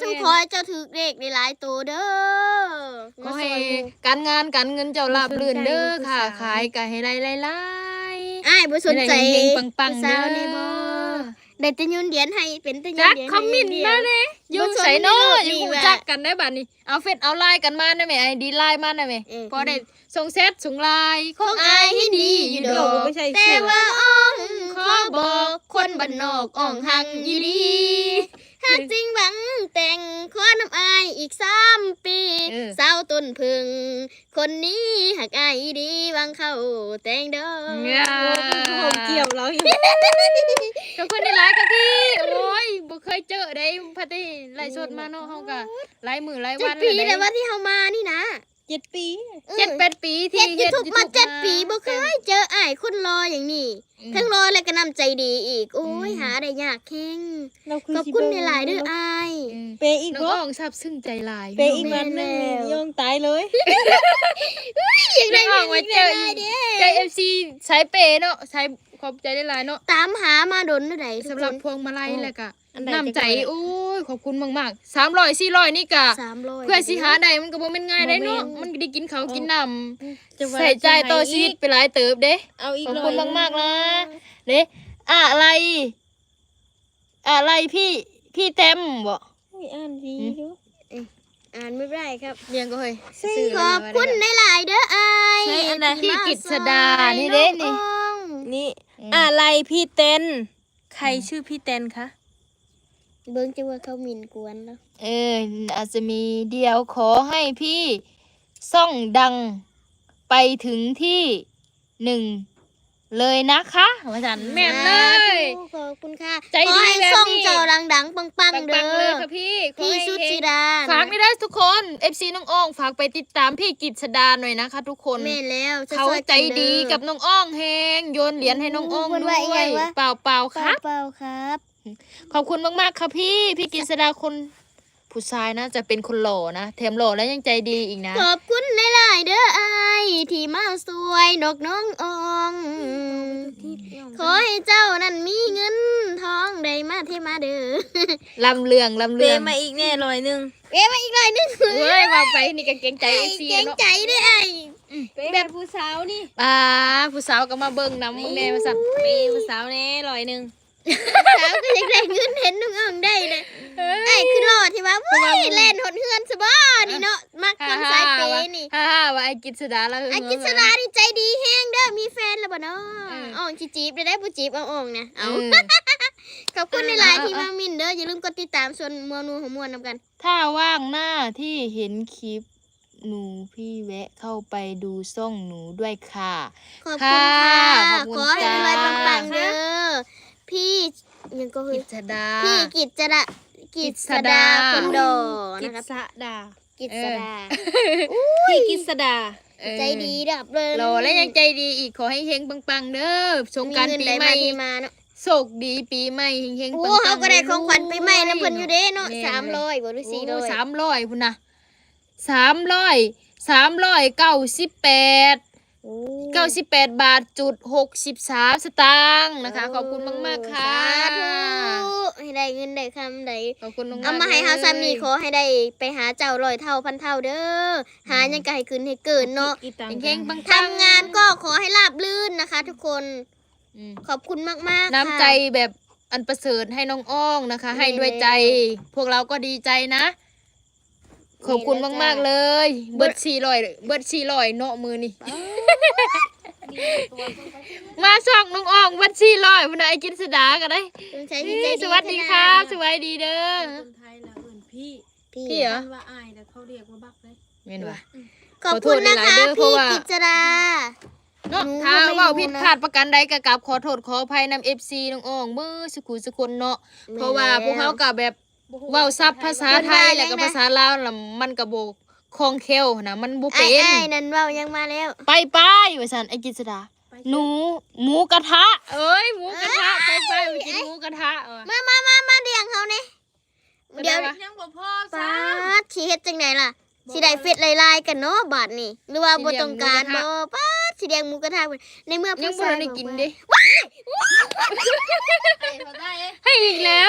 ธุขอให้เจ้าถือเลขในหลายตัวเด้อ ขอให้การงานการเงินเจ้าราบรื่นเด้อค่ะขายก็ให้ได้หลาย อ้ายบ่สนใจ ให้ได้เฮงๆปังๆ ผู้สาว เด้อ นี่บ่ได้แต่ยืนเหรียญให้เป็นแต่ยื จั น ก เหรียญ คอมเมนต์มาเด้อยู่ใส่เนาะอยู่ฮู้จักกันได้บัดนี้เอาเฟซเอาไลน์กันมาได้ไหมไอดีไลน์มาได้ไหมพอได้ส่งแชทส่งไลน์ของอายให้ดีอยู่ดอก ไม่ใช่ แต่ เสื้อ ว่าอ้องขอบอกคนบ้านนอกอ่องหังอีดีหากจริงหวังแต่งขอน้ำอายอีก3 ปีสาวต้นพึ่งคนนี้หากอายอีดีหวังเข้าแต่งดอก เนี่ย ผมเกี่ยวเราอยู่ ขอบคุณในไลน์ค่ะพี่โอ้ยบ่เคยเจอได้พัดได้ไลฟ์สดมาเนาะเฮาก็หลายมื้อหลาย เจ็ วั ด น ปี แล้ว แต่ว่าที่เฮามานี่นะ 7 ปี 7-8 ปีที่ เฮ็ดยูทูบมา YouTube 7 ปีบ่เคยเจออ้ายคนรออย่างนี้ทั้งรอและก็นำใจดีอีกโอ้ยหาได้ยากแฮง เราคือ ขอบคุณในหลายๆเด้ออ้าย เปอีก น้อง บ่ อ้องซาบซึ้งใจหลาย เปอีกมันนึงยองตายเลย อย่างไร น้องอ้องไว้เจอ ได้เด้ ใจ FC สายเปเนาะสายขอบใจหลายๆเนาะ ตามหามาดนเท่าใด สำหรับพวงมาลัยแล้วก็ อันใด น้ำใจ จะได้ โอ้ยขอบคุณมากๆ300 400นี่ก็ 300 เพื่อสิหาได้มันก็บ่แม่นง่ายได้เนาะมันก็ได้กินข้าวกินน้ำ จะว่า ใส่ใจต่อชีวิตไปหลายเติบเด้ เอาอีก ขอบ หน่ คุ อ ณ ย มากๆนะเด้อะไรพี่เต็มบ่ อุ้ยอ่านดีดู อ่านไม่ได้ครับ เรียงก็เฮ้ย ขอบคุณในหลายๆเด้ออ้าย ใช่อันใด พี่กิษดานี่เด้นี่ นี่อะไรพี่เต้นใครชื่อพี่เต้นคะ เบิ่งจะว่าเขาหมิ่นกวนแล้ว อาจจะมีเดียวขอให้พี่ซ่องดังไปถึงที่1เลยนะคะว่าฉันแม่นเลย ขอบคุณค่ะ ใจดี ขอให้ แบบนี้ ส่งเจ้าดังๆปังๆ ปั เด้ งๆเลย อ ค่ะพี่ขอ พี่ ให้ สุ เฮ จิ ง ดา ฝากไม่ได้ทุกคน FC น้องอ้องฝากไปติดตามพี่กิษดาหน่อยนะคะทุกคน แม่แล้ว เขาใจดีกับน้องอ้องแฮงโยนเหรียญให้น้องอ้อง เพิ่น ด้ว ว่าอีหยั ย งวะ เปล่าครับ เปล่าๆครับ ขอบคุณมากๆค่ะพี่กิษดาคนผู้ชายนะจะเป็นคนหล่อนะแถมหล่อแล้วยังใจดีอีกนะ ขอบคุณในหลายๆเด้ออ้ายที่มาสวยนกน้องอองขอให้เจ้านั้นมีเงินทองได้มาเทมาเด้อ ลำเลือง เปมาอีกแน่ร้อยหนึง เอ้มาอีกหน่อยนึง เฮ้ยว่าไปนี่ก็เก่งใจ ไอ้ ซี เก่ง เนาะ ใจเด้อไอ้ แบบผู้สาวนี่ ผู้สาวก็มาเบิ่งน้ำมึงแน่มาสั่น เปผู้สาวแน่ร้อยหนึง สาวก็ยังได้เงินเห็นน้องอ่องได้เลยไอ้คือหล่อที่ว่าว้ยเล่นหดเฮือนซะบ่นี่เนาะมักคนสายเปย์นี่ ฮ่าว่าไอ้กิษดาแล้ว ไอ้กิษดานี่ใจดีแฮงเด้อมีแฟนแล้วบ่เนาะอ่องสิจีบได้ผู้จีบอ่องนะเอาขอบคุณในหลายที่มามินเด้ออย่าลืมกดติดตามส่วนมวลนูของมวลนำกัน ถ้าว่างหน้าที่เห็นคลิปหนูพี่แวะเข้าไปดูซ่องหนูด้วยค่ะ ขอบคุณค่ะ ขอบคุณ ขอให้รวย จ้า ปังๆเด้อพี่ยังก็คือ กิษดา พี่กิษดาคนดอ กิ นะครับ ษดา กิษดา พี่กิษดา ใจดีดับเลย หล่อและยังใจดีอีกขอให้เฮงปังๆเด้อสงกราร มีเงิน ปี ไหล ใหม่ ที่มาเนาะ โชคดีปีใหม่เฮงๆ โอ้ ปังๆ เขาก็ได้ของขวัญปีใหม่น้ำเพิ่นอยู่เด้เนาะ แม่ 300บ่หรือ400 300พุ่นนะ398 98 บาทจุด63สตางค์นะคะ ขอบคุณมากๆค่ะ สาธุให้ได้เงินได้คำได้ ขอบคุณมากๆ เอามาให้เฮาซ้ำนี่ เลย ขอให้ได้ไปหาเจ้า100เท่าพันเท่าเด้อหายังก็ให้ขึ้นให้เกินเนาะ เฮงๆปังๆ ทำงานก็ขอให้ราบรื่นนะคะ ทุกคน อืม ขอบคุณมากๆ น้ำใจ ค่ะ แบบอันประเสริฐให้น้องอ้องนะคะ แม่ ให้ด้วยใจ พวกเราก็ดีใจนะ ขอบคุณ แม่แล้ว มาก จ้ะ ๆเลย เบิด400เนาะมือนี่ มาส่องน้องอ่องวัด400พุ่นน่ะไอ้กินสดาก็ได้ คุณใช้ที่ใจ สวัสดีครับสวัสดีเด้อ คนไทยละเอิ้นพี่ พี่เหรอ ว่าอายแต่เขาเรียกว่าบักเลย แม่นว่ะ ขอบคุณนะคะ ขอโทษหลายๆเด้อเพ พี่ ราะว่า กิจดา เนาะ หนู ถ้า ก็ไม่ เว่า รู้ ผิด นะ พลาดประกันใดก็กราบขอโทษขออภัยนำ FC น้องอ่องมือสุขุสุคนเนาะเพราะว่าพวกเขาก็แบบเว้าซับภาษาไทยแล้วก็ภาษาลาวแล้วมันก็บ่คล่องแคล่วนะมันบ่ ไอ้ เป็น ไอ้นั่นเว้ายังมาแล้ว ไปว่าซั่นไอ้กิษดาหนูหมูกระทะเอ้ยหมูกระทะไปไปกินหมูกระทะมาเลี้ยงเขาเนี่ยเดี๋ยว ยังบ่พอ ป้า ซะ ดสิเฮ็ดจังไดล่ะสิได้เฟซลายๆกันเนาะบาดนี้หรือว่าบ่ต้องการบ่ป้าดสิเลี้ยงหมูกระทะเพิ่นในเมื่อ ยัง ผู้ บ่ ชาย ได้ บอก กิน ว่า เด้ให้อีกแล้ว